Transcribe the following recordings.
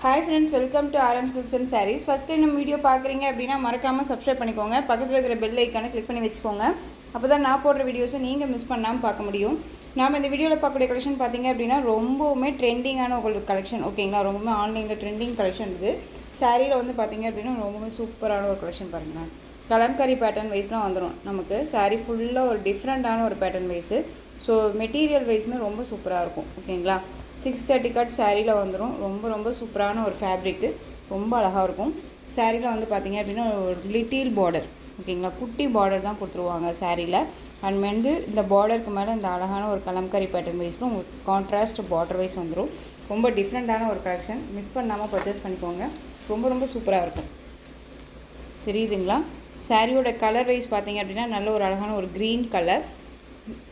Hi friends, welcome to RM Silks and Sarees. First time நம்ம video பார்க்குறீங்க அப்படின்னா மறக்காமல் சப்ஸ்கிரைப் பண்ணிக்கோங்க. பக்கத்தில் இருக்கிற பெல் ஐக்கானை கிளிக் பண்ணி வச்சுக்கோங்க. அப்போ தான் நான் போடுற வீடியோஸை நீங்கள் மிஸ் பண்ணாமல் பார்க்க முடியும். நாம் இந்த வீடியோவில் பார்க்கக்கூடிய கலெக்ஷன் பார்த்தீங்க அப்படின்னா ரொம்பவுமே ட்ரெண்டிங்கான ஒரு கலெக்ஷன். ஓகேங்களா, ரொம்பவுமே ஆன்லைனில் ட்ரெண்டிங் கலெக்ஷன் இருக்குது. சாரியில் வந்து பார்த்தீங்க அப்படின்னா ரொம்பவுமே சூப்பரான ஒரு கலெக்ஷன் பாருங்கள். கலம்காரி பேட்டர்ன் வைஸ்லாம் வந்துடும் நமக்கு. சாரீ ஃபுல்லாக ஒரு டிஃப்ரெண்ட்டான ஒரு பேட்டர்ன் வைஸு. ஸோ மெட்டீரியல் வைஸுமே ரொம்ப சூப்பராக இருக்கும். ஓகேங்களா, 630 கட் சாரியில் வந்துடும். ரொம்ப சூப்பரான ஒரு ஃபேப்ரிக்கு, ரொம்ப அழகாக இருக்கும். சாரியில் வந்து பார்த்திங்க அப்படின்னா ஒரு லிட்டில் பார்டர், ஓகேங்களா, குட்டி பார்டர் தான் கொடுத்துருவாங்க சாரியில். அண்ட் வந்து இந்த பார்டருக்கு மேலே இந்த அழகான ஒரு கலம்காரி பேட்டர்ன் வைஸில் உங்களுக்கு கான்ட்ராஸ்ட் பார்டர் வைஸ் வந்துடும். ரொம்ப டிஃப்ரெண்ட்டான ஒரு கலெக்ஷன், மிஸ் பண்ணாமல் பர்ச்சேஸ் பண்ணிக்கோங்க. ரொம்ப சூப்பராக இருக்கும். தெரியுதுங்களா? சாரியோட கலர் வைஸ் பார்த்திங்க அப்படின்னா நல்ல ஒரு அழகான ஒரு க்ரீன் கலர்,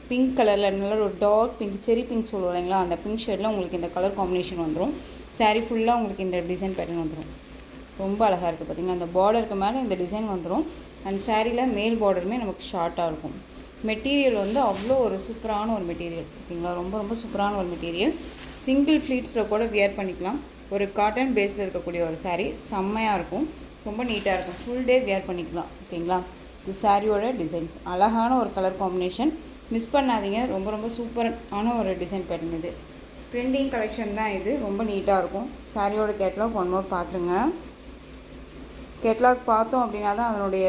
பிங்க் கலரில் நல்ல ஒரு டார்க் பிங்க், செரி பிங்க் சொல்லுவோம் இல்லைங்களா, அந்த பிங்க் ஷேடில் உங்களுக்கு இந்த கலர் காம்பினேஷன் வந்துடும். சாரீ ஃபுல்லாக உங்களுக்கு இந்த டிசைன் பேட்டர்ன் வந்துடும். ரொம்ப அழகாக இருக்குது பார்த்திங்கன்னா. அந்த பார்டருக்கு மேலே இந்த டிசைன் வந்துடும். அண்ட் சாரியில் மேல் பார்டருமே நமக்கு ஷார்ட்டாக இருக்கும். மெட்டீரியல் வந்து அவ்வளோ ஒரு சூப்பரான ஒரு மெட்டீரியல், ஓகேங்களா, ரொம்ப சூப்பரான ஒரு மெட்டீரியல். சிங்கிள் ஃப்ளீட்ஸில் கூட வியர் பண்ணிக்கலாம். ஒரு காட்டன் பேஸில் இருக்கக்கூடிய ஒரு சாரீ, செம்மையாக இருக்கும், ரொம்ப நீட்டாக இருக்கும். ஃபுல் டே வியர் பண்ணிக்கலாம். ஓகேங்களா, இது சாரியோட டிசைன்ஸ், அழகான ஒரு கலர் காம்பினேஷன், மிஸ் பண்ணாதீங்க. ரொம்ப சூப்பரான ஒரு டிசைன் பேட்டர்ன். இது ட்ரெண்டிங் கலெக்ஷன் தான். இது ரொம்ப நீட்டாக இருக்கும். சாரியோட கேட்லாக் ஒன் மோர் பார்த்துருங்க. கேட்லாக் பார்த்தோம் அப்படின்னா தான் அதனுடைய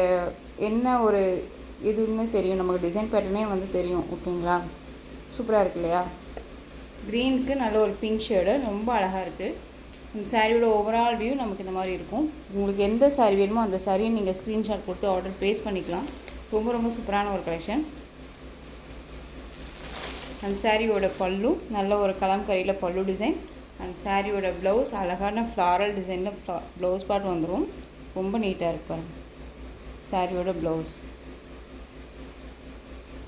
என்ன ஒரு இதுன்னு தெரியும் நமக்கு, டிசைன் பேட்டர்னே வந்து தெரியும். ஓகேங்களா, சூப்பராக இருக்கு இல்லையா? க்ரீனுக்கு நல்ல ஒரு பிங்க் ஷேடு, ரொம்ப அழகாக இருக்குது. இந்த சாரியோட ஓவரால் வியூ நமக்கு இந்த மாதிரி இருக்கும். உங்களுக்கு எந்த சாரீ வேணுமோ அந்த சாரியை நீங்கள் ஸ்க்ரீன்ஷாட் கொடுத்து ஆர்டர் ப்ளேஸ் பண்ணிக்கலாம். ரொம்ப சூப்பரான ஒரு கலெக்ஷன். அண்ட் சாரியோட பல்லு நல்ல ஒரு கலம்கரியில் பல்லு டிசைன். அண்ட் சாரியோட ப்ளவுஸ் அழகான ஃப்ளாரல் டிசைனில் ப்ளவுஸ் பார்ட் வந்துடும். ரொம்ப நீட்டாக இருப்பாங்க. சாரியோட ப்ளவுஸ்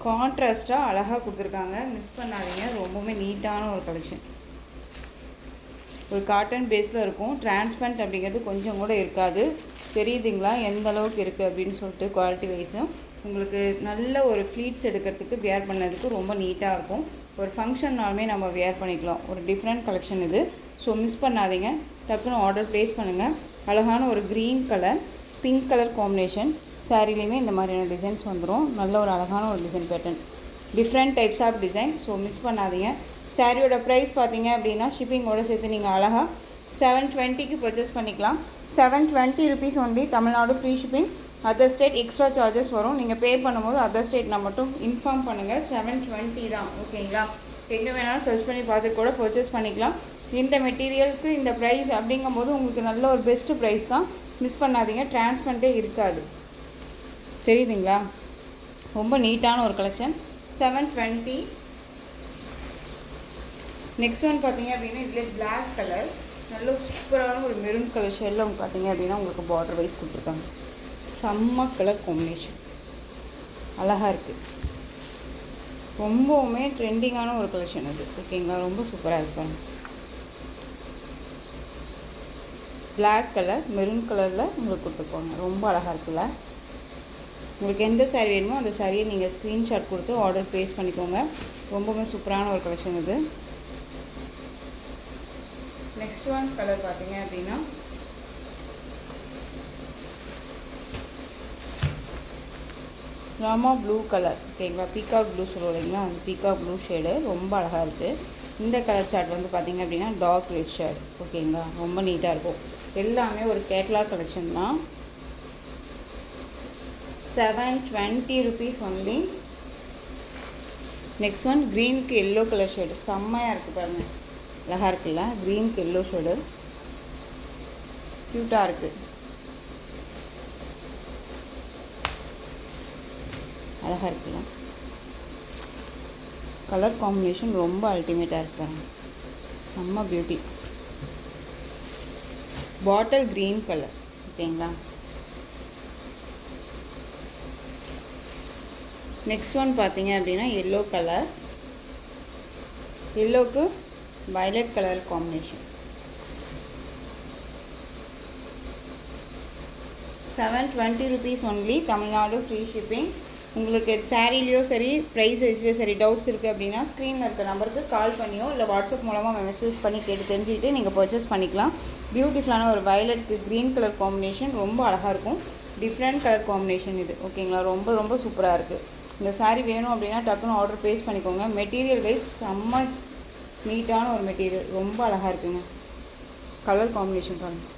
கான்ட்ராஸ்ட்டாக அழகாக கொடுத்துருக்காங்க, மிஸ் பண்ணாதீங்க. ரொம்பவுமே நீட்டான ஒரு கலெக்ஷன். ஒரு காட்டன் பேஸில் இருக்கும். டிரான்ஸ்பரண்ட் அப்படிங்கிறது கொஞ்சம் கூட இருக்காது. தெரியுதுங்களா எந்த அளவுக்கு இருக்குது அப்படின்னு சொல்லிட்டு? குவாலிட்டி வைஸும் உங்களுக்கு நல்ல ஒரு ஃப்ளீட்ஸ் எடுக்கிறதுக்கு வியர் பண்ணதுக்கு ரொம்ப நீட்டாக இருக்கும். ஒரு ஃபங்க்ஷன்னாலுமே நம்ம வியர் பண்ணிக்கலாம். ஒரு டிஃப்ரெண்ட் கலெக்ஷன் இது. ஸோ மிஸ் பண்ணாதீங்க, டக்குன்னு ஆர்டர் ப்ளேஸ் பண்ணுங்கள். அழகான ஒரு green colour, pink colour combination. சாரிலையுமே இந்த மாதிரியான டிசைன்ஸ் வந்துடும். நல்ல ஒரு அழகான ஒரு design pattern, different types of design. So miss பண்ணாதீங்க. சாரியோட ப்ரைஸ் பார்த்தீங்க அப்படின்னா ஷிப்பிங்கோடு சேர்த்து நீங்கள் அழகாக 720க்கு பர்ச்சேஸ் பண்ணிக்கலாம். 720 rupees only. Tamil Nadu free shipping. Other state extra charges வரும். நீங்கள் பே பண்ணும்போது அதர் ஸ்டேட்னா மட்டும் இன்ஃபார்ம் பண்ணுங்கள். 720 தான். ஓகேங்களா, எங்கே வேணாலும் சர்ச் பண்ணி பார்த்துட்டு கூட பர்ச்சேஸ் பண்ணிக்கலாம். இந்த மெட்டீரியலுக்கு இந்த ப்ரைஸ் அப்படிங்கும்போது உங்களுக்கு நல்ல ஒரு பெஸ்ட்டு ப்ரைஸ் தான். மிஸ் பண்ணாதீங்க. டிரான்ஸ்பரண்ட்டே இருக்காது. தெரியுதுங்களா? ரொம்ப நீட்டான ஒரு கலெக்ஷன். 720. நெக்ஸ்ட் ஒன் பார்த்தீங்க அப்படின்னா இதில் பிளாக் கலர், நல்ல சூப்பரான ஒரு மெரூன் கலர் ஷேடில் அவங்க பார்த்தீங்க அப்படின்னா உங்களுக்கு பார்டர் வைஸ் கொடுத்துருக்காங்க. செம்ம கலர் காம்பினேஷன், அழகாக இருக்குது. ரொம்பவுமே ட்ரெண்டிங்கான ஒரு கலெக்ஷன் அது. ஓகேங்களா, ரொம்ப சூப்பராக இருப்பாங்க. பிளாக் கலர் மெரூன் கலரில் உங்களுக்கு கொடுத்துருப்பாங்க. ரொம்ப அழகாக இருக்குல்ல? உங்களுக்கு எந்த சாரீ வேணுமோ அந்த சாரியை நீங்கள் ஸ்க்ரீன்ஷாட் கொடுத்து ஆர்டர் ப்ளேஸ் பண்ணிக்கோங்க. ரொம்பவுமே சூப்பரான ஒரு கலெக்ஷன் இது. நெக்ஸ்ட் ஒன் கலர் பார்த்தீங்க அப்படின்னா ராமா ப்ளூ கலர். ஓகேங்களா, பீகாக் ப்ளூ சொல்லுவோம் இல்லைங்களா, அந்த பீகாக் ப்ளூ ஷேடு ரொம்ப அழகாக இருக்குது. இந்த கலர் சார்ட் வந்து பார்த்திங்க அப்படின்னா டார்க் ரெட் ஷேட். ஓகேங்களா, ரொம்ப நீட்டாக இருக்கும். எல்லாமே ஒரு கேட்லாக் கலெக்ஷன் தான். 720 ருபீஸ் ஒன்லி. நெக்ஸ்ட் ஒன் க்ரீனுக்கு எல்லோ கலர் ஷேடு, செம்மையாக இருக்குது பாருங்கள். அழகாக இருக்குல்ல? க்ரீனுக்கு எல்லோ ஷேடு க்யூட்டாக இருக்குது, அழகாக இருக்குல்ல? கலர் காம்பினேஷன் ரொம்ப அல்டிமேட்டாக இருக்காங்க. செம்ம பியூட்டி. Bottle green colour. ஓகேங்களா, நெக்ஸ்ட் ஒன் பார்த்தீங்க அப்படின்னா எல்லோ கலர், எல்லோக்கு violet colour combination. 720 rupees only. Tamil Nadu free shipping. உங்களுக்கு சாரீலையோ சரி, ப்ரைஸ் வைஸ்லையோ சரி டவுட்ஸ் இருக்குது அப்படின்னா ஸ்க்ரீனில் இருக்க நம்பருக்கு கால் பண்ணியோ இல்லை வாட்ஸ்அப் மூலமாக மெசேஜ் பண்ணி கேட்டு தெரிஞ்சுக்கிட்டு நீங்கள் பர்ச்சேஸ் பண்ணிக்கலாம். பியூட்டிஃபுல்லான ஒரு வயலட்க்கு க்ரீன் கலர் காம்பினேஷன், ரொம்ப அழகாக இருக்கும். டிஃப்ரெண்ட் கலர் காம்பினேஷன் இது. ஓகேங்களா, ரொம்ப ரொம்ப சூப்பராக இருக்குது. இந்த சாரீ வேணும் அப்படின்னா டக்குன்னு ஆர்டர் ப்ளேஸ் பண்ணிக்கோங்க. மெட்டீரியல் வைஸ் செம்ம நீட்டான ஒரு மெட்டீரியல், ரொம்ப அழகாக இருக்குங்க. கலர் காம்பினேஷன் பாருங்கள்.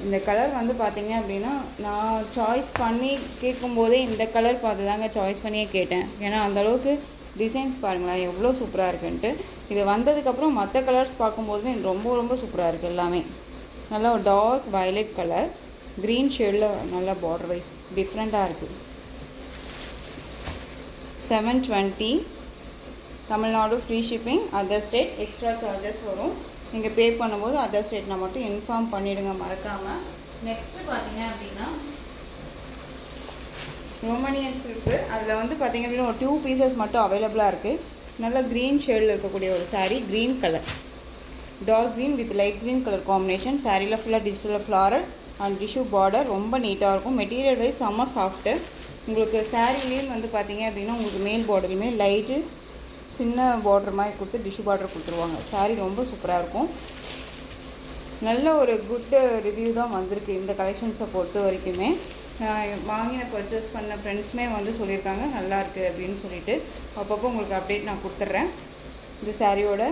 இந்த கலர் வந்து பார்த்தீங்க அப்படின்னா நான் சாய்ஸ் பண்ணி கேட்கும்போதே இந்த கலர் பார்த்து தாங்க சாய்ஸ் பண்ணியே கேட்டேன். ஏன்னா அந்தளவுக்கு டிசைன்ஸ் பாருங்களேன் எவ்வளோ சூப்பராக இருக்குன்ட்டு. இது வந்ததுக்கப்புறம் மற்ற கலர்ஸ் பார்க்கும்போதுமே ரொம்ப ரொம்ப சூப்பராக இருக்குது எல்லாமே. நல்லா ஒரு டார்க் வயலட் கலர், க்ரீன் ஷேடில் நல்லா பார்டர் வைஸ் டிஃப்ரெண்ட்டாக இருக்குது. 720 Tamil Nadu, free shipping. Other state extra charges வரும். நீங்கள் பே பண்ணும்போது அதர் ஸ்டேட்னா மட்டும் இன்ஃபார்ம் பண்ணிவிடுங்க மறக்காமல். நெக்ஸ்ட்டு பார்த்தீங்க அப்படின்னா ரொமானியன்ஸ் இருக்குது. அதில் வந்து பார்த்திங்க அப்படின்னா ஒரு 2 பீசஸ் மட்டும் அவைலபிளாக இருக்குது. நல்ல க்ரீன் ஷேடில் இருக்கக்கூடிய ஒரு sari, green colour, dark green with light green colour combination. சாரியில் ஃபுல்லாக digital floral and tissue border, ரொம்ப நீட்டாக இருக்கும். மெட்டீரியல் வைஸ் செம்ம சாஃப்ட்டு. உங்களுக்கு சாரீலேயும் வந்து பார்த்திங்க அப்படின்னா உங்களுக்கு மேல் பார்டருமே லைட்டு சின்ன பார்டர் மாதிரி கொடுத்து டிஷ்யூ பார்டர் கொடுத்துருவாங்க. சாரீ ரொம்ப சூப்பராக இருக்கும். நல்ல ஒரு குட் ரிவ்யூ தான் வந்திருக்கு இந்த கலெக்ஷன்ஸை பொறுத்த வரைக்குமே. வாங்கின பர்ச்சேஸ் பண்ண ஃப்ரெண்ட்ஸுமே வந்து சொல்லியிருக்காங்க நல்லாயிருக்கு அப்படின்னு சொல்லிட்டு. அப்பப்போ உங்களுக்கு அப்டேட் நான் கொடுத்துட்றேன். இந்த சாரியோட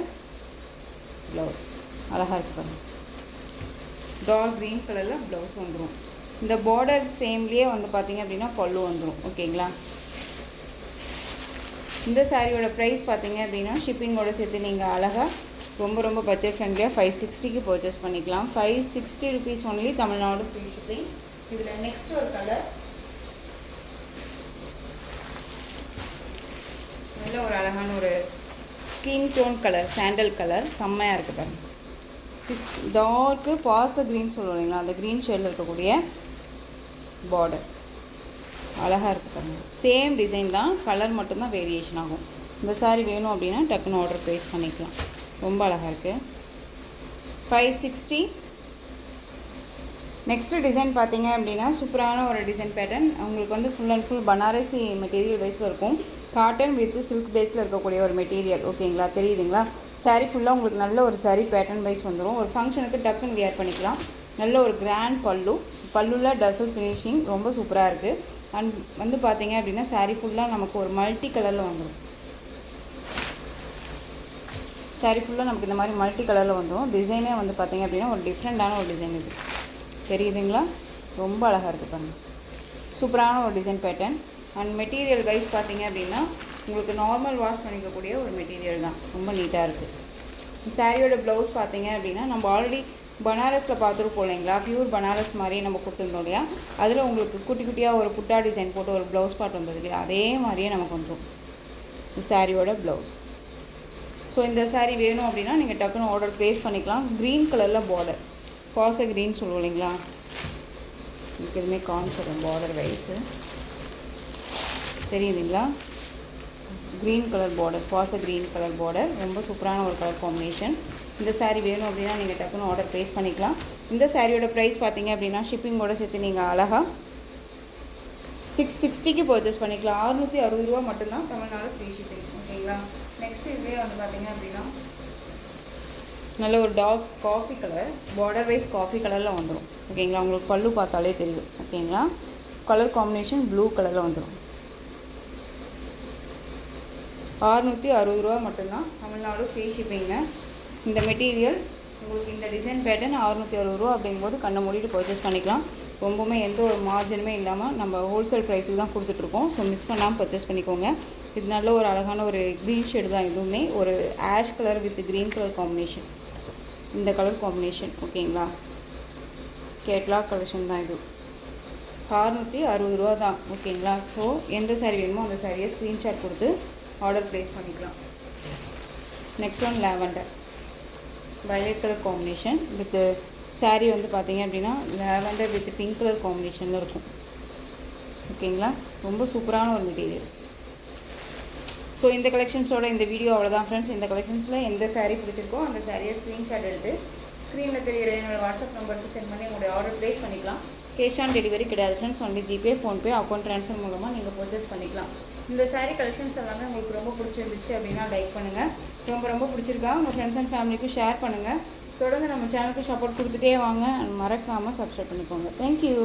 ப்ளவுஸ் அழகாக இருக்கு. டார்க் க்ரீன் கலரில் ப்ளவுஸ் வந்துடும். இந்த பார்டர் சேம்லேயே வந்து பார்த்திங்க அப்படின்னா பல்லு வந்துடும். ஓகேங்களா, இந்த சாரியோட ப்ரைஸ் பார்த்திங்க அப்படின்னா ஷிப்பிங்கோட சேர்த்து நீங்கள் அழகாக ரொம்ப ரொம்ப பட்ஜெட் ஃப்ரெண்ட்லியாக 560க்கு பர்ச்சேஸ் பண்ணிக்கலாம். 560 rupees only, Tamil Nadu, free shipping. இதில் நெக்ஸ்ட் ஒரு கலர், நல்ல ஒரு அழகான ஒரு skin tone colour, sandal colour, செம்மையாக இருக்குது பாருங்கள். டார்க்கு பாச க்ரீன் சொல்லுவோம் இல்லைங்களா, அந்த க்ரீன் ஷேடில் இருக்கக்கூடிய பார்டர் அழகாக இருக்குது பாருங்கள். சேம் டிசைன் தான், கலர் மட்டும்தான் வேரியேஷன் ஆகும். இந்த சாரீ வேணும் அப்படின்னா டக்குன்னு ஆர்டர் ப்ளேஸ் பண்ணிக்கலாம். ரொம்ப அழகாக இருக்குது. 560. நெக்ஸ்ட்டு டிசைன் பார்த்தீங்க அப்படின்னா சூப்பரான ஒரு டிசைன் பேட்டர்ன். உங்களுக்கு வந்து full and full Banarasi material வைஸில் இருக்கும். காட்டன் வித் சில்க் பேஸில் இருக்கக்கூடிய ஒரு மெட்டீரியல். ஓகேங்களா, தெரியுதுங்களா? சாரீ ஃபுல்லாக உங்களுக்கு நல்ல ஒரு சாரீ பேட்டர்ன் வைஸ் வந்துடும். ஒரு ஃபங்க்ஷனுக்கு டக்குன்னு வியர் பண்ணிக்கலாம். நல்ல ஒரு கிராண்ட் பல்லுவில் டசல் ஃபினிஷிங் ரொம்ப சூப்பராக இருக்குது. அண்ட் வந்து பார்த்தீங்க அப்படின்னா சாரீ ஃபுல்லாக நமக்கு ஒரு மல்டி கலரில் வந்துடும். சாரீ ஃபுல்லாக நமக்கு இந்த மாதிரி மல்டி கலரில் வந்துடும். டிசைனே வந்து பார்த்தீங்க அப்படின்னா ஒரு டிஃப்ரெண்ட்டான ஒரு டிசைன் இது, தெரியுதுங்களா? ரொம்ப அழகாக இருக்குது பாருங்கள். சூப்பரான ஒரு design pattern. And material wise பார்த்தீங்க அப்படின்னா உங்களுக்கு நார்மல் வாஷ் பண்ணிக்கக்கூடிய ஒரு மெட்டீரியல் தான், ரொம்ப நீட்டாக இருக்குது. சாரியோட ப்ளவுஸ் பார்த்தீங்க அப்படின்னா நம்ம ஆல்ரெடி பனாரஸில் பார்த்துருப்போம் இல்லைங்களா, பியூர் பனாரஸ் மாதிரியே நம்ம கொடுத்துருந்தோம் இல்லையா, அதில் உங்களுக்கு குட்டி குட்டியாக ஒரு புட்டா டிசைன் போட்டு ஒரு ப்ளவுஸ் பார்ட் வந்தது இல்லையா, அதே மாதிரியே நமக்கு வந்துடும் இந்த சாரியோட ப்ளவுஸ். ஸோ இந்த சாரீ வேணும் அப்படின்னா நீங்கள் டக்குன்னு ஆர்டர் ப்ளேஸ் பண்ணிக்கலாம். க்ரீன் கலரில் பார்டர், பாச க்ரீன் சொல்லுவோம் இல்லைங்களா, இதுக்கு எதுவுமே காமிச்சிடும் பார்டர் வைஸு, தெரியுதுங்களா? க்ரீன் கலர் பார்டர், பாச க்ரீன் கலர் பார்டர், ரொம்ப சூப்பரான ஒரு கலர் காம்பினேஷன். இந்த சாரீ வேணும் அப்படின்னா நீங்கள் டக்குன்னு ஆர்டர் ப்ளேஸ் பண்ணிக்கலாம். இந்த சாரியோட ப்ரைஸ் பார்த்தீங்க அப்படின்னா ஷிப்பிங்கோட சேர்த்து நீங்கள் அழகாக 660க்கு பர்ச்சேஸ் பண்ணிக்கலாம். 660 ரூபா மட்டும்தான், தமிழ்நாடு, ஃப்ரீ ஷிப்பிங். ஓகேங்களா, நெக்ஸ்ட் இதுவே வந்து பார்த்தீங்க அப்படின்னா நல்ல ஒரு dark coffee colour, border wise coffee கலரில் வந்துடும். ஓகேங்களா, உங்களுக்கு பல்லு பார்த்தாலே தெரியும். ஓகேங்களா, கலர் காம்பினேஷன் ப்ளூ கலரில் வந்துடும். 660 ரூபா மட்டும்தான், தமிழ்நாடு, ஃப்ரீ ஷிப்பிங்க. இந்த மெட்டீரியல் உங்களுக்கு இந்த டிசைன் பேட்டர்ன் 660 ரூபா அப்படிங்கும்போது கண்ணை மூடிட்டு பர்ச்சேஸ் பண்ணிக்கலாம். ரொம்பவுமே எந்த ஒரு மார்ஜினுமே இல்லாமல் நம்ம ஹோல்சேல் ப்ரைஸுக்கு தான் கொடுத்துட்ருக்கோம். ஸோ மிஸ் பண்ணாமல் பர்ச்சேஸ் பண்ணிக்கோங்க. இது நல்ல ஒரு அழகான ஒரு க்ரீன் ஷேடு தான். இதுவுமே ஒரு ash colour with green colour combination, இந்த கலர் காம்பினேஷன். ஓகேங்களா, கேட்லாக் கலெக்ஷன் தான் இது. 660 ரூபா தான். ஓகேங்களா, ஸோ எந்த சாரீ வேணுமோ அந்த சாரியை ஸ்க்ரீன்ஷாட் கொடுத்து ஆர்டர் ப்ளேஸ் பண்ணிக்கலாம். Next one lavender, violet colour combination with sari வந்து பார்த்தீங்க அப்படின்னா லாவெண்டர் வித் பிங்க் கலர் காம்பினேஷனில் இருக்கும். ஓகேங்களா, ரொம்ப சூப்பரான ஒரு மெட்டீரியல். ஸோ இந்த கலெக்ஷன்ஸோட இந்த வீடியோ அவ்வளோதான் ஃப்ரெண்ட்ஸ். இந்த கலெக்ஷன்ஸில் எந்த சாரீ பிடிச்சிருக்கோ அந்த சாரியை ஸ்க்ரீன்ஷாட் எடுத்து ஸ்க்ரீனில் தெரிகிற என்னோடய வாட்ஸ்அப் நம்பருக்கு சென்ட் பண்ணி உங்களுடைய ஆர்டர் ப்ளேஸ் பண்ணிக்கலாம். கேஷ் ஆன் டெலிவரி கிடையாது friends, only GPay, PhonePe, account transfer மூலமாக நீங்கள் பர்ச்சேஸ் பண்ணிக்கலாம். இந்த சாரீ கலெக்ஷன்ஸ் எல்லாமே உங்களுக்கு ரொம்ப பிடிச்சிருந்துச்சு அப்படின்னா லைக் பண்ணுங்கள். ரொம்ப ரொம்ப பிடிச்சிருக்கா உங்கள் ஃப்ரெண்ட்ஸ் அண்ட் ஃபேமிலிக்கும் ஷேர் பண்ணுங்கள். தொடர்ந்து நம்ம சேனலுக்கு சப்போர்ட் கொடுத்துட்டே வாங்க. மறக்காமல் சப்ஸ்கிரைப் பண்ணிக்கோங்க. தேங்க்யூ.